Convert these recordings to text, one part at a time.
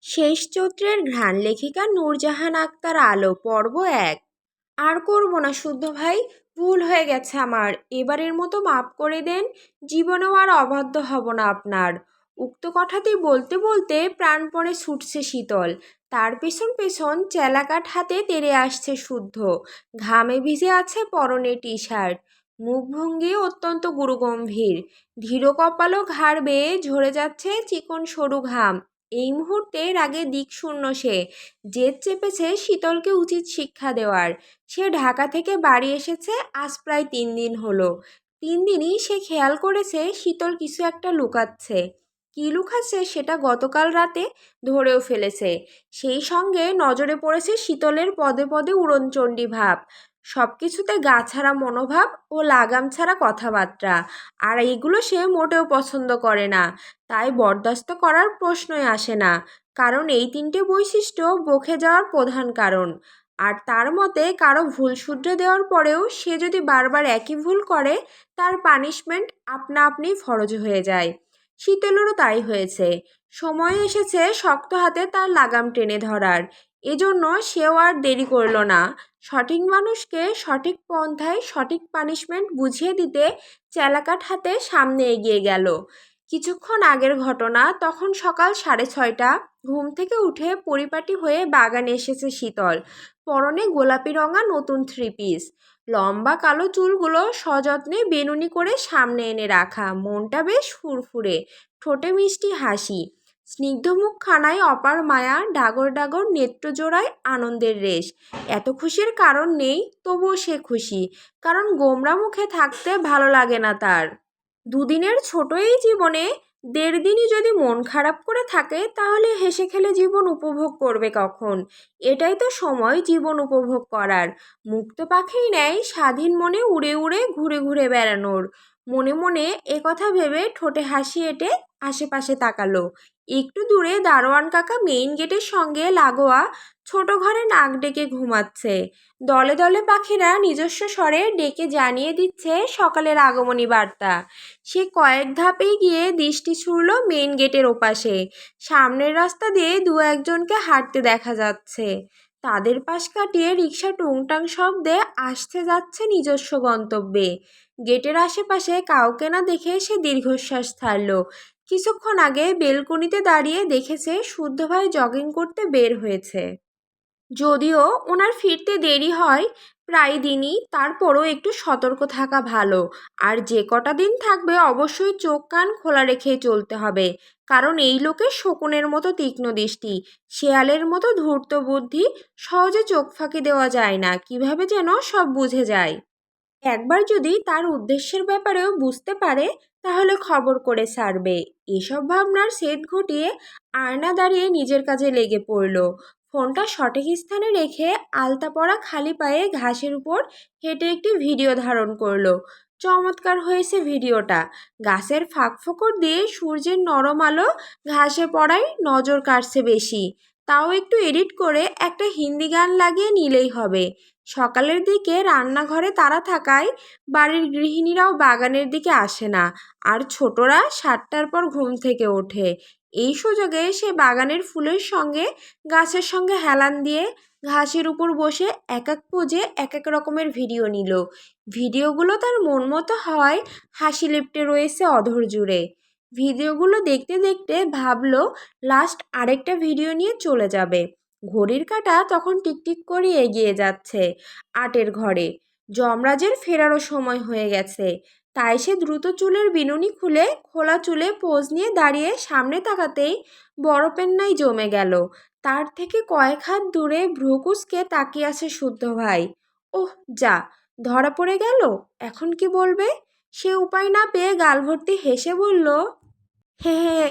শেষ চৈত্রের ঘ্রাণ লেখিকা নূরজাহান আক্তার আলো পর্ব ১। আর করব না শুদ্ধ ভাই, ভুল হয়ে গেছে আমার, এবারের মতো মাপ করে দেন। জীবনেও আর অবাধ্য হব না আপনার। উক্ত কথাটি বলতে বলতে প্রাণপণে ছুটছে শীতল। তার পেছন পেছন চেলাকাঠ হাতে তেড়ে আসছে শুদ্ধ। ঘামে ভিজে আছে পরনে টি শার্ট। মুখভঙ্গি অত্যন্ত গুরুগম্ভীর। ধীর কপালও ঘাড় বেয়ে ঝরে যাচ্ছে চিকন সরু ঘাম। এই মুহূর্তে রাগে দিক শূন্য সে। জেদ চেপেছে শীতলকে উচিত শিক্ষা দেওয়ার। সে ঢাকা থেকে বাড়ি এসেছে আজ প্রায় 3 দিন হলো। 3 দিনই সে খেয়াল করেছে শীতল কিছু একটা লুকাচ্ছে। কি লুকাচ্ছে সেটা গতকাল রাতে ধরেও ফেলেছে। সেই সঙ্গে নজরে পড়েছে শীতলের পদে পদে উড়নচণ্ডী ভাব। সব কিছুতে গা ছাড়া মনোভাব ও লাগাম ছাড়া কথাবার্তা। আর এগুলো সে মোটেও পছন্দ করে না। তাই বরদাস্ত করার প্রশ্নই আসে না। কারণ এই 3টে বৈশিষ্ট্য বকে যাওয়ার প্রধান কারণ। আর তার মতে কারো ভুল শুধরে দেওয়ার পরেও সে যদি বারবার একই ভুল করে, তার পানিশমেন্ট আপনা আপনি ফরজ হয়ে যায়। শীতলেরও তাই হয়েছে। সময় এসেছে শক্ত হাতে তার লাগাম টেনে ধরার। এজন্য সেও আর দেরি করল না। সঠিক মানুষকে সঠিক পন্থায় সঠিক পানিশমেন্ট বুঝিয়ে দিতে চেলাকাঠ হাতে সামনে এগিয়ে গেল। কিছুক্ষণ আগের ঘটনা, তখন সকাল 6:30। ঘুম থেকে উঠে পরিপাটি হয়ে বাগানে এসেছে শীতল। পরনে গোলাপি রঙা নতুন 3 পিস। লম্বা কালো চুলগুলো সযত্নে বেনুনি করে সামনে এনে রাখা। মনটা বেশ ফুরফুরে। ঠোঁটে মিষ্টি হাসি। স্নিগ্ধ মুখখানায় অপার মায়া, ডাগর ডাগর নেত্রজোড়ায় আনন্দের রেশ। এত খুশির কারণ নেই, তবুও সে খুশি। কারণ গোমরা মুখে থাকতে ভালো লাগে না তার। দুদিনের ছোট এই জীবনে 1.5 দিনই যদি মন খারাপ করে থাকে, তাহলে হেসে খেলে জীবন উপভোগ করবে কখন? এটাই তো সময় জীবন উপভোগ করার। মুক্ত পাখির ন্যায় স্বাধীন মনে উড়ে উড়ে ঘুরে ঘুরে বেড়ানোর। মনে মনে একথা ভেবে ঠোঁটে হাসি এঁটে আশেপাশে তাকালো। একটু দূরে দারোয়ান কাকা মেইন গেটের সঙ্গে লাগোয়া ছোট ঘরে নাক ডেকে ঘুমাচ্ছে। দলে দলে পাখিরা নিজস্ব স্বরে ডেকে জানিয়ে দিচ্ছে সকালের আগমনী বার্তা। সে কয়েক ধাপে গিয়ে দৃষ্টি ছুড়ল মেইন গেটের ওপাশে। সামনের রাস্তা দিয়ে 2-1জনকে হাঁটতে দেখা যাচ্ছে। তাদের পাশ কাটিয়ে রিকশা টুংটাং শব্দে আসতে যাচ্ছে নিজস্ব গন্তব্যে। গেটের আশেপাশে কাউকে না দেখে সে দীর্ঘশ্বাস ছাড়ল। কিছুক্ষণ আগে বেলকনিতে দাঁড়িয়ে দেখেছে শুদ্ধ ভাই জগিং করতে বের হয়েছে। যদিও ওনার ফিরতে দেরি হয় প্রায় দিনই, তারপরও একটু সতর্ক থাকা ভালো। আর যে কটা দিন থাকবে অবশ্যই চোখ কান খোলা রেখেই চলতে হবে। কারণ এই লোকের শকুনের মতো তীক্ষ্ণ দৃষ্টি, শেয়ালের মতো ধূর্ত বুদ্ধি। সহজে চোখ ফাঁকি দেওয়া যায় না, কিভাবে যেন সব বুঝে যায়। একবার যদি তার উদ্দেশ্যের ব্যাপারেও বুঝতে পারে, তাহলে খবর করে ছাড়বে। এসব ভাবনার সেট ঘটিয়ে আয়না দাঁড়িয়ে নিজের কাজে লেগে পড়ল। ফোনটা সঠিক স্থানে রেখে আলতা পরা খালি পায়ে ঘাসের উপর হেঁটে একটি ভিডিও ধারণ করলো। চমৎকার হয়েছে ভিডিওটা। গাছের ফাঁক ফোকর দিয়ে সূর্যের নরম আলো ঘাসে পড়ায় নজর কাটছে বেশি। তাও একটু এডিট করে একটা হিন্দি গান লাগিয়ে নিলেই হবে। সকালের দিকে রান্নাঘরে তাড়া থাকায় বাড়ির গৃহিণীরাও বাগানের দিকে আসে না। আর ছোটরা 7টার পর ঘুম থেকে ওঠে। এই সুযোগে সে বাগানের ফুলের সঙ্গে গাছের সঙ্গে হেলান দিয়ে ঘাসের উপর বসে এক এক পোজে এক এক রকমের ভিডিও নিল। ভিডিওগুলো তার মন মতো হওয়ায় হাসি লেপ্টে রয়েছে অধর জুড়ে। ভিডিওগুলো দেখতে দেখতে ভাবলো লাস্ট আরেকটা ভিডিও নিয়ে চলে যাবে। ঘড়ির কাঁটা তখন টিকটিক করে এগিয়ে যাচ্ছে 8-এর ঘরে। যমরাজের ফেরারও সময় হয়ে গেছে। তাই সে দ্রুত চুলের বিনুনি খুলে খোলা চুলে পোজ নিয়ে দাঁড়িয়ে সামনে তাকাতেই বরফের ন্যায় জমে গেল। তার থেকে কয়েক হাত দূরে ভ্রুকুচকে তাকিয়ে আছে শুদ্ধ ভাই। ওহ যা, ধরা পড়ে গেল। এখন কি বলবে? সে উপায় না পেয়ে গাল ভর্তি হেসে বলল, হে হে,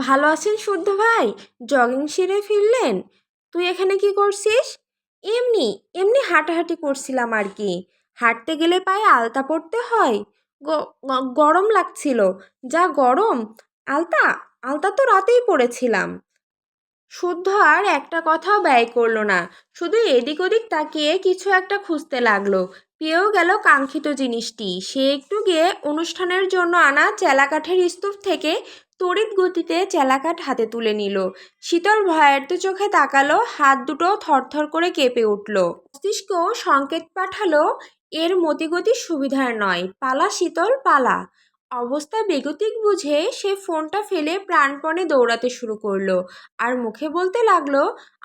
ভালো আছেন শুদ্ধ ভাই? জগিং সেরে ফিরলেন? তুই এখানে কি করছিস? এমনি এমনি হাঁটাহাঁটি করছিলাম আর কি। হাঁটতে গেলে পায়ে আলতা পরতে হয়। গরম লাগছিল। যা গরম। আলতা আলতা তো রাতেই পরেছিলাম। শুদ্ধ আর একটা কথাও ব্যয় করলো না। শুধু এদিক ওদিক তাকিয়ে কিছু একটা খুঁজতে লাগলো। পেয়েও গেল কাঙ্ক্ষিত জিনিসটি। সে একটু গিয়ে অনুষ্ঠানের জন্য আনা চেলাকাঠের স্তূপ থেকে তড়িৎ গতিতে চেলাকাঠ হাতে তুলে নিল। শীতল ভয়ার্ত চোখে তাকালো, হাত দুটো থরথর করে কেঁপে উঠল। মস্তিষ্ক সংকেত পাঠালো, এর মতিগতি সুবিধার নয়, পালা শীতল পালা। অবস্থা বেগতিক বুঝে সে ফোনটা ফেলে প্রাণপণে দৌড়াতে শুরু করলো, আর মুখে বলতে লাগলো,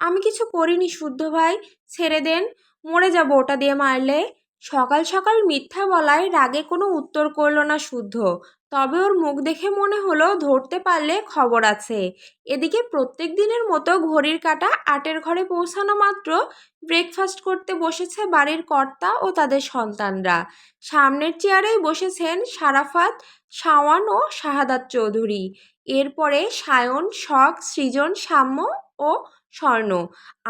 আমি কিছু করিনি শুদ্ধ ভাই, ছেড়ে দেন, মরে যাবো ওটা দিয়ে মারলে। সকাল সকাল মিথ্যা বলায় রাগে কোনো উত্তর করলো না শুদ্ধ, তবে ওর মুখ দেখে মনে হলো ধরতে পারলে খবর আছে। এদিকে প্রত্যেক দিনের মতো ঘড়ির কাঁটা 8-এর ঘরে পৌঁছানো মাত্র ব্রেকফাস্ট করতে বসেছে বাড়ির কর্তা ও তাদের সন্তানরা। সামনের চেয়ারেই বসেছেন সারাফাত, শাওন ও শাহাদাত চৌধুরী। এরপরে সায়ন, শখ, সৃজন, সাম্য ও স্বর্ণ।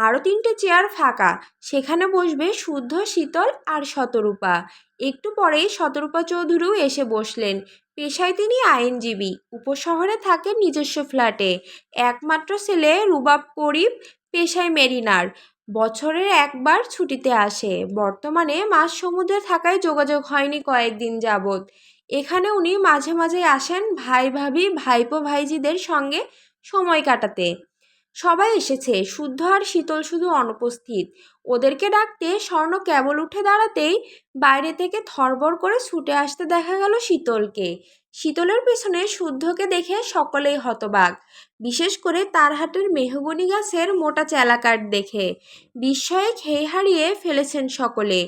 আরও 3টে চেয়ার ফাঁকা, সেখানে বসবে শুদ্ধ, শীতল আর শতরূপা। একটু পরেই শতরূপা চৌধুরীও এসে বসলেন। পেশায় তিনি আইনজীবী, উপশহরে থাকেন নিজস্ব ফ্ল্যাটে। একমাত্র ছেলে রুবাব করিম পেশায় মেরিনার, বছরের একবার ছুটিতে আসে। বর্তমানে মাঝ সমুদ্রে থাকায় যোগাযোগ হয়নি কয়েকদিন যাবৎ। এখানে উনি মাঝে মাঝে আসেন ভাই ভাবি, ভাইপো ভাইজিদের সঙ্গে সময় কাটাতে। সবাই এসেছে, শুদ্ধ আর শীতল শুধু অনুপস্থিত। ওদেরকে ডাকতে স্বর্ণ কেবল উঠে দাঁড়াতেই বাইরে থেকে থরবর করে ছুটে আসতে দেখা গেল শীতলকে। শীতলের পেছনে শুদ্ধকে দেখে সকলেই হতবাক, বিশেষ করে তার হাতের মেহগনি গাছের মোটা চেলাকাঠ দেখে বিস্ময়ে খেয়ে হারিয়ে ফেলেছেন সকলে।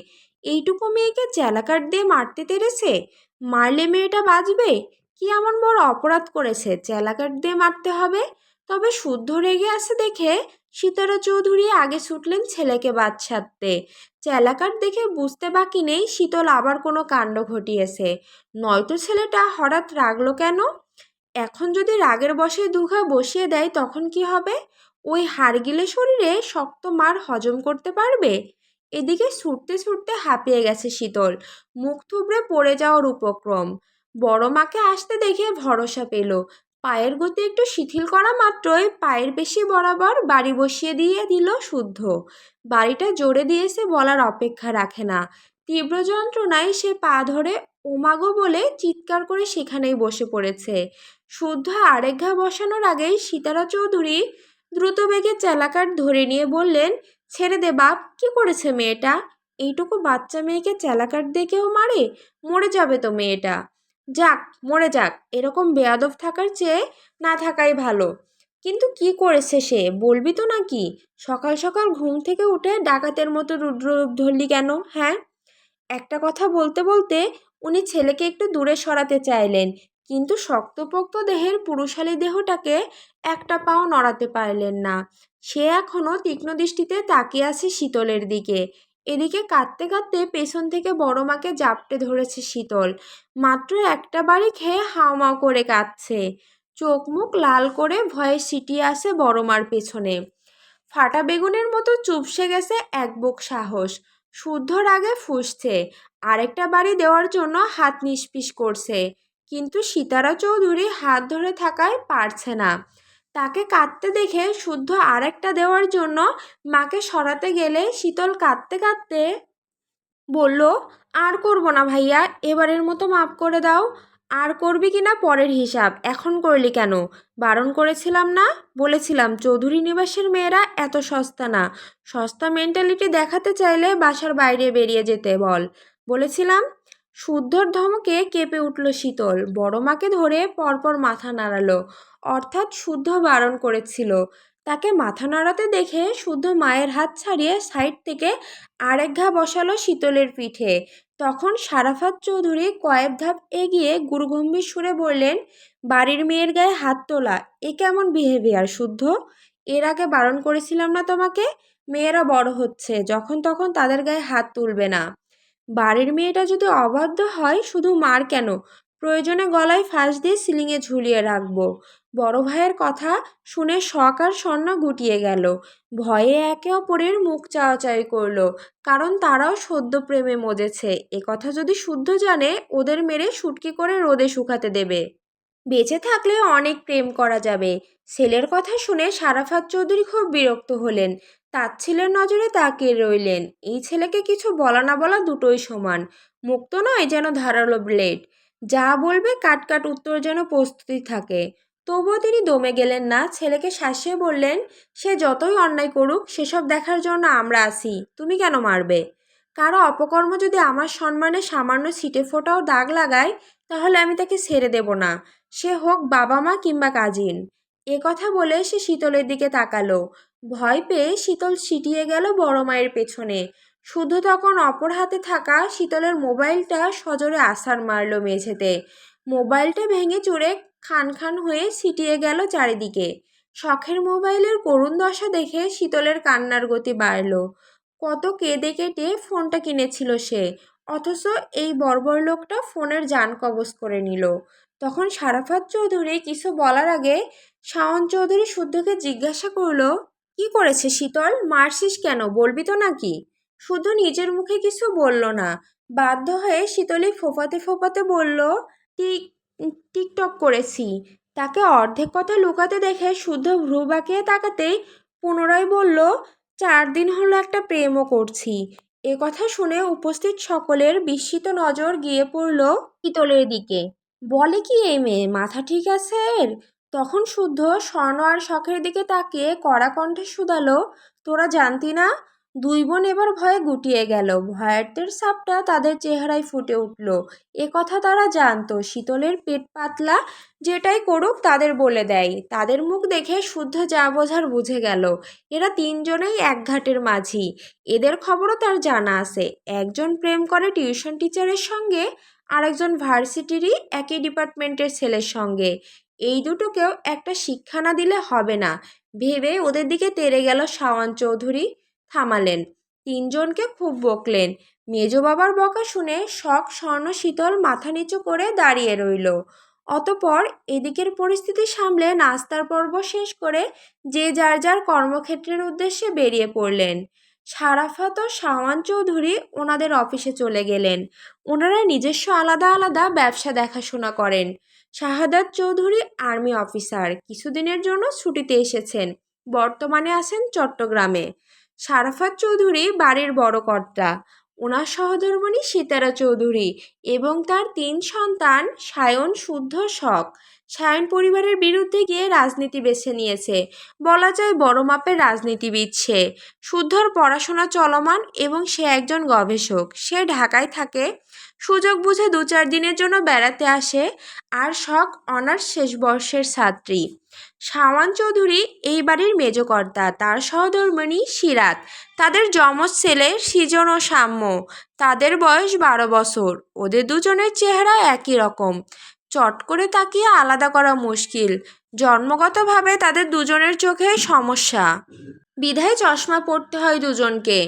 এইটুকু মেয়েকে চেলাকাঠ দিয়ে মারতে তেড়েছে, মারলে মেয়েটা বাঁচবে? কি এমন বড় অপরাধ করেছে চেলাকাঠ দিয়ে মারতে হবে? তবে শুদ্ধ রেগে আছে দেখে সীতারা চৌধুরী আগে ছুটলেন ছেলেকে বাঁচাতে। চেলাকাঠ দেখে বুঝতে বাকি নেই শীতল আবার কোনো কাণ্ড ঘটিয়েছে, নয়তো ছেলেটা হঠাৎ রাগলো কেন? এখন যদি রাগের বশে দুঘা বসিয়ে দেয় তখন কি হবে? ওই হাড়গিলে শরীরে শক্ত মার হজম করতে পারবে? এদিকে ছুটতে ছুটতে হাঁপিয়ে গেছে শীতল, মুখ থুবড়ে পড়ে যাওয়ার উপক্রম। বড় মাকে আসতে দেখে ভরসা পেল। পায়ের গতি একটু শিথিল করা মাত্রই পায়ের পেশি বরাবর বাড়ি বসিয়ে দিয়ে দিল শুদ্ধ। বাড়িটা জোরে দিয়েছে বলার অপেক্ষা রাখে না। তীব্র যন্ত্রণায় সে পা ধরে ওমাগো বলে চিৎকার করে সেখানেই বসে পড়েছে। শুদ্ধ আরেক ঘা বসানোর আগেই সীতারা চৌধুরী দ্রুত বেগে চেলাকাঠ ধরে নিয়ে বললেন, ছেড়ে দে বাপ, কি করেছে মেয়েটা? এইটুকু বাচ্চা মেয়েকে চেলাকাঠ দিয়ে কেউ মারে? মরে যাবে তো মেয়েটা। যাক, মরে যাক, এরকম বেয়াদব থাকার চেয়ে না থাকাই ভালো। কিন্তু কি করেছে সে, বলবি তো নাকি? সকাল সকাল ঘুম থেকে উঠে ডাকাতের মতো রুদ্ররূপ ধরলি কেন, হ্যাঁ? একটা কথা বলতে বলতে উনি ছেলেকে একটু দূরে সরাতে চাইলেন, কিন্তু শক্তপোক্ত দেহের পুরুষালী দেহটাকে একটা পাও নড়াতে পারলেন না। সে এখনও তীক্ষ্ণ দৃষ্টিতে তাকিয়ে আছে শীতলের দিকে। এদিকে কাঁদতে কাঁদতে পেছন থেকে বড় মাকে জাপটে ধরেছে শীতল। মাত্র একটা বাড়ি খেয়ে হাউমাউ করে কাঁদছে, চোখ মুখ লাল করে ভয়ে সিটিয়ে আসে বড় মার পেছনে। ফাটা বেগুনের মতো চুপসে গেছে এক বুক সাহস। শুদ্ধ রাগে ফুঁসছে, আরেকটা বাড়ি দেওয়ার জন্য হাত নিষ্পিস করছে, কিন্তু সীতারা চৌধুরী হাত ধরে থাকায় পারছে না। তাকে কাঁদতে দেখে শুদ্ধ আরেকটা দেওয়ার জন্য মাকে সরাতে গেলে শীতল কাঁদতে কাঁদতে বলল, আর করবো না ভাইয়া, এবারের মতো মাফ করে দাও। আর করবি কি না পরের হিসাব, এখন করলি কেন? বারণ করেছিলাম না? বলেছিলাম চৌধুরী নিবাসের মেয়েরা এত সস্তা না, সস্তা মেন্টালিটি দেখাতে চাইলে বাসার বাইরে বেরিয়ে যেতে বল, বলেছিলাম। শুদ্ধর ধমকে কেঁপে উঠল শীতল, বড় মাকে ধরে পরপর মাথা নাড়ালো। অর্থাৎ শুদ্ধ বারণ করেছিল। তাকে মাথা নাড়াতে দেখে শুদ্ধ মায়ের হাত ছাড়িয়ে সাইড থেকে আরেক ঘা বসালো শীতলের পিঠে। তখন সারাফাত চৌধুরী কয়েক ধাপ এগিয়ে গুরুগম্ভীর সুরে বললেন, বাড়ির মেয়ের গায়ে হাত তোলা এ কেমন বিহেভিয়ার শুদ্ধ? এর আগে বারণ করেছিলাম না তোমাকে? মেয়েরা বড় হচ্ছে, যখন তখন তাদের গায়ে হাত তুলবে না। বাড়ির মেয়েটা যদি অবাধ্য হয় শুধু মার কেন, প্রয়োজনে গলায় ফাঁস দিয়ে সিলিংয়ে ঝুলিয়ে রাখবো। বড় ভাইয়ের কথা শুনে শখ আর স্বর্ণ গুটিয়ে গেল। ভয়ে একে অপরের মুখ চাওয়াচাই করলো, কারণ তারাও সদ্য প্রেমে মজেছে। কথা যদি শুদ্ধ জানে ওদের মেরে শুটকি করে রোদে শুকাতে দেবে। বেঁচে থাকলে অনেক প্রেম করা যাবে। ছেলের কথা শুনে সারাফাত চৌধুরী খুব বিরক্ত হলেন, তাচ্ছিলের নজরে তাকিয়ে রইলেন। এই ছেলেকে কিছু বলা না বলা দুটোই সমান, মুক্ত নয় যেন ধারালো ব্লেড, যা বলবে কাট কাট উত্তর যেন প্রস্তুতি থাকে। তবুও তিনি দমে গেলেন না, ছেলেকে শাসিয়ে বললেন, সে যতই অন্যায় করুক সেসব দেখার জন্য আমরা আছি, তুমি কেন মারবে? কারো অপকর্ম যদি আমার সম্মানে সামান্য ছিটে ফোঁটাও দাগ লাগায়, তাহলে আমি তাকে ছেড়ে দেব না, সে হোক বাবা মা কিংবা কাজিন। এ কথা বলে সে শীতলের দিকে তাকালো। ভয় পেয়ে শীতল ছিটিয়ে গেল বড় মায়ের পেছনে। শুদ্ধ তখন অপর হাতে থাকা শীতলের মোবাইলটা সজোরে আছাড় মারল মেঝেতে। মোবাইলটা ভেঙে চুরে খান খান হয়ে ছিটিয়ে গেল চারিদিকে। শখের মোবাইলের করুণ দশা দেখে শীতলের কান্নার গতি বাড়ল। কত কেঁদে কেটে ফোনটা কিনেছিল সে, অথচ এই বর্বর লোকটা ফোনের জান কবজ করে নিল। তখন সারাফাত চৌধুরী কিছু বলার আগে শাওন চৌধুরী শুদ্ধকে জিজ্ঞাসা করলো, কি করেছে শীতল, মারছিস কেন, বলবি তো নাকি? শুদ্ধ নিজের মুখে কিছু বলল না। বাধ্য হয়ে শীতলী ফোঁপাতে ফোঁপাতে বলল, টিক টিকটক করেছি। তাকে অর্ধেক কথা লুকাতে দেখে শুদ্ধ ভ্রু বাঁকিয়ে তাকাতেই পুনরায় বলল, 4 দিন হলো একটা প্রেমও করছি। এ কথা শুনে উপস্থিত সকলের বিস্মিত নজর গিয়ে পড়ল শীতলের দিকে। বলে কি এই মেয়ে, মাথা ঠিক আছে এর? তখন শুদ্ধ স্বর্ণ আর শখের দিকে তাকিয়ে কড়া কণ্ঠে শুধালো, তোরা জানতি না? দুই বোন এবার ভয়ে গুটিয়ে গেল। ভয়ার্তের ছাপটা তাদের চেহারায় ফুটে উঠল। এ কথা তারা জানতো, শীতলের পেট পাতলা, যেটাই করুক তাদের বলে দেয়। তাদের মুখ দেখে শুদ্ধ যা বোঝার বুঝে গেল। এরা তিনজনেই এক ঘাটের মাঝি। এদের খবরও তার জানা আছে। একজন প্রেম করে টিউশন টিচারের সঙ্গে, আরেকজন ভার্সিটিরই একই ডিপার্টমেন্টের ছেলের সঙ্গে। এই দুটোকেও একটা শিক্ষা না দিলে হবে না ভেবে ওদের দিকে তেড়ে গেল শাওন চৌধুরী। থামালেন, তিনজনকে খুব বকলেন। মেজো বাবার বকা শুনে শখ স্বর্ণ শীতল মাথা নিচু করে দাঁড়িয়ে রইল। অতপর এদিকের পরিস্থিতি সামলে নাস্তার পর্ব শেষ করে যে যার যার কর্মক্ষেত্রের উদ্দেশ্যে বেরিয়ে পড়লেন। সারাফাত ও শাওন চৌধুরী ওনাদের অফিসে চলে গেলেন। ওনারা নিজস্ব আলাদা আলাদা ব্যবসা দেখাশোনা করেন। শাহাদাত চৌধুরী আর্মি অফিসার, কিছুদিনের জন্য ছুটিতে এসেছেন, বর্তমানে আছেন চট্টগ্রামে। সারাফাত চৌধুরী বাড়ির বড় কর্তা। ওনার সহধর্মিণী সিতারা চৌধুরী এবং তার 3 সন্তান সায়ন, শুদ্ধ, শখ। সায়ন পরিবারের বিরুদ্ধে গিয়ে রাজনীতি বেছে নিয়েছে, বলা যায় বড় মাপের রাজনীতিবিদ সে। শুদ্ধর পড়াশোনা চলমান এবং সে একজন গবেষক। সে ঢাকায় থাকে, সুযোগ বুঝে 2-4 দিনের জন্য বেড়াতে আসে। আর শখ অনার্স শেষ বর্ষের ছাত্রী। শাওন চৌধুরী এই বাড়ির মেজকর্তা, তার সহধর্মিণী সিরাত, তাদের যমজ ছেলে সৃজন ও সাম্য। তাদের বয়স 12 বছর। ওদের দুজনের চেহারা একই রকম, চট করে তাকিয়ে আলাদা করা মুশকিল। জন্মগতভাবে তাদের দুজনের চোখে সমস্যা, বিধায় চশমা পরতে হয় দুজনকে।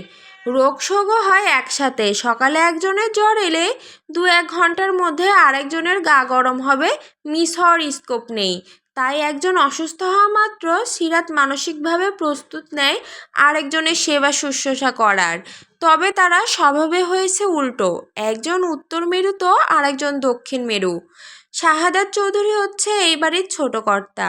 রোগশোকও হয় একসাথে। সকালে একজনের জ্বর এলে 2-1 ঘন্টার মধ্যে আরেকজনের গা গরম হবে, মিস হওয়ার স্কোপ নেই। তাই একজন অসুস্থ হওয়া মাত্র সিরাত মানসিকভাবে প্রস্তুত নেয় আরেকজনের সেবা শুশ্রূষা করার। তবে তারা স্বভাবে হয়েছে উল্টো, একজন উত্তর মেরু তো আরেকজন দক্ষিণ মেরু। শাহাদাত চৌধুরী হচ্ছে এই বাড়ির ছোট কর্তা।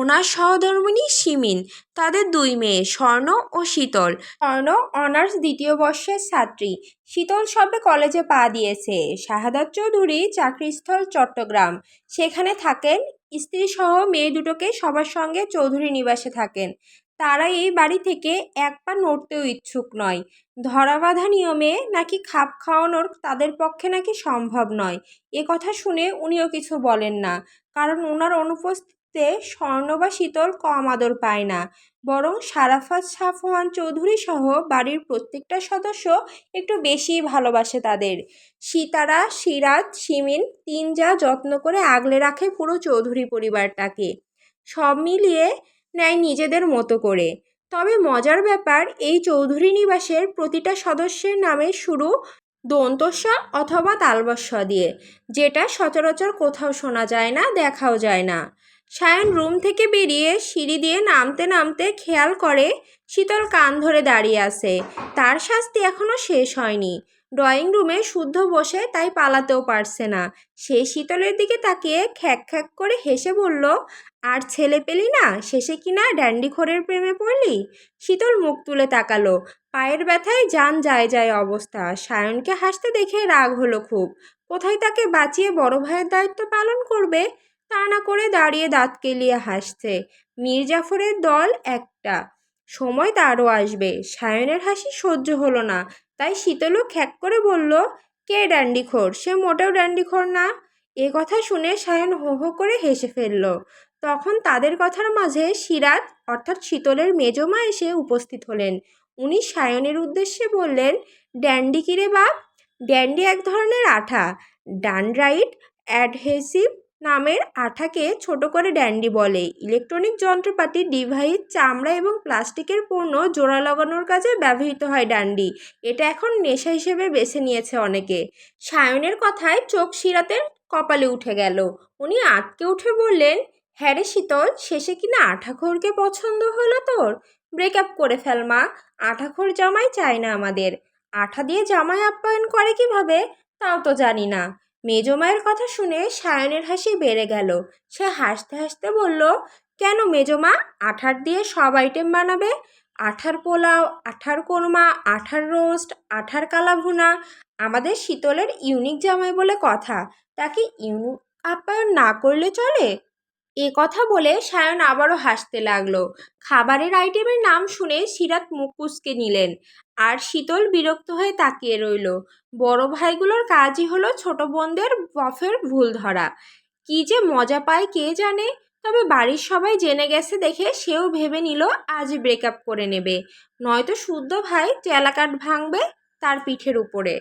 ওনার সহধর্মিণী শিমিন, তাদের 2 মেয়ে স্বর্ণ ও শীতল। স্বর্ণ অনার্স 2য় বর্ষের ছাত্রী, শীতল সবে কলেজে পা দিয়েছে। শাহাদাত চৌধুরী চাকরিস্থল চট্টগ্রাম, সেখানে থাকেন। স্ত্রী সহ মেয়ে দুটোকে সবার সঙ্গে চৌধুরী নিবাসে থাকেন। তারা এই বাড়ি থেকে এক পা নড়তেও ইচ্ছুক নয়। ধরাবাঁধা নিয়মে নাকি খাপ খাওয়ানোর তাদের পক্ষে নাকি সম্ভব নয়। এ কথা শুনে উনিও কিছু বলেন না, কারণ ওনার অনুপস্থিতিতে স্বর্ণ বা শীতল কম আদর পায় না। বরং সারাফাত সাফওয়ান চৌধুরী সহ বাড়ির প্রত্যেকটা সদস্য একটু বেশিই ভালোবাসে তাদের। সিতারা, সিরাত, শিমিন 3 যা যত্ন করে আগলে রাখে পুরো চৌধুরী পরিবারটাকে। সব মিলিয়ে নেয় নিজেদের মতো করে। তবে মজার ব্যাপার, এই চৌধুরী নিবাসের প্রতিটা সদস্যের নামে শুরু দন্তস্ব অথবা তালবস্য দিয়ে, যেটা সচরাচর কোথাও শোনা যায় না, দেখাও যায় না। সায়ন রুম থেকে বেরিয়ে সিঁড়ি দিয়ে নামতে নামতে খেয়াল করে শীতল কান ধরে দাঁড়িয়ে আছে। তার শাস্তি এখনো শেষ হয়নি। ড্রয়িং রুমে শুদ্ধ বসে, তাই পালাতেও পারছে না। সে শীতলের দিকে তাকিয়ে খ্যাক খ্যাক করে হেসে বলল, আর ছেলে পেলি না, শেষে কিনা ড্যান্ডিখোরের প্রেমে পড়লি? শীতল মুখ তুলে তাকালো। পায়ের ব্যথায় যান যায় যায় অবস্থা। সায়নকে হাসতে দেখে রাগ হলো খুব। কোথায় তাকে বাঁচিয়ে বড় ভাইয়ের দায়িত্ব পালন করবে, তা না করে দাঁড়িয়ে দাঁত কেলিয়ে হাসছে। মীরজাফরের দল একটা, সময় তারও আসবে। সায়নের হাসি সহ্য হলো না, তাই শীতলও খ্যাক করে বলল, কে ড্যান্ডিখোর? সে মোটেও ড্যান্ডিখোর না। এ কথা শুনে সায়ন হো হো করে হেসে ফেলল। তখন তাদের কথার মাঝে সিরাত অর্থাৎ শীতলের মেজমা এসে উপস্থিত হলেন। উনি সায়নের উদ্দেশ্যে বললেন, ড্যান্ডি কিরে বাপ? ড্যান্ডি এক ধরনের আঠা, ডানরাইট অ্যাডহেসিভ নামের আঠাকে ছোট করে ড্যান্ডি বলে। ইলেকট্রনিক যন্ত্রপাতি, ডিভাইস, চামড়া এবং প্লাস্টিকের পণ্য জোড়া লাগানোর কাজে ব্যবহৃত হয় ডান্ডি। এটা এখন নেশা হিসেবে বেছে নিয়েছে অনেকে। সায়নের কথায় চোখ সিরাতের কপালে উঠে গেল। উনি আঁতকে উঠে বললেন, হ্যাঁ রে শীতল, শেষে কিনা আঠাখোরকে পছন্দ হলো তোর? ব্রেকআপ করে ফেল মা, আঠাখোর জামাই চাই না আমাদের। আঠা দিয়ে জামাই আপ্যায়ন করে কিভাবে তাও তো জানি না। মেজমায়ের কথা শুনে সায়নের হাসি বেড়ে গেল। সে হাসতে হাসতে বলল, কেন মেজমা? আঠার দিয়ে সব আইটেম বানাবে, আঠার পোলাও, আঠার কোরমা, আঠার রোস্ট, আঠার কালাভুনা। আমাদের শীতলের ইউনিক জামাই বলে কথা, তাকে ইউনিক আপ্যায়ন না করলে চলে? এ কথা বলে সায়ন আবারও হাসতে লাগলো। খাবারের আইটেমের নাম শুনে সিরাত মুখ কুঁচকে নিলেন, আর শীতল বিরক্ত হয়ে তাকিয়ে রইল। বড় ভাইগুলোর কাজই হলো ছোট বোনদের বফের ভুল ধরা। কি যে মজা পায় কে জানে। তবে বাড়ির সবাই জেনে গেছে দেখে সেও ভেবে নিল আজই ব্রেকআপ করে নেবে, নয়তো শুদ্ধ ভাই চেলাকাঠ ভাঙবে তার পিঠের উপরে।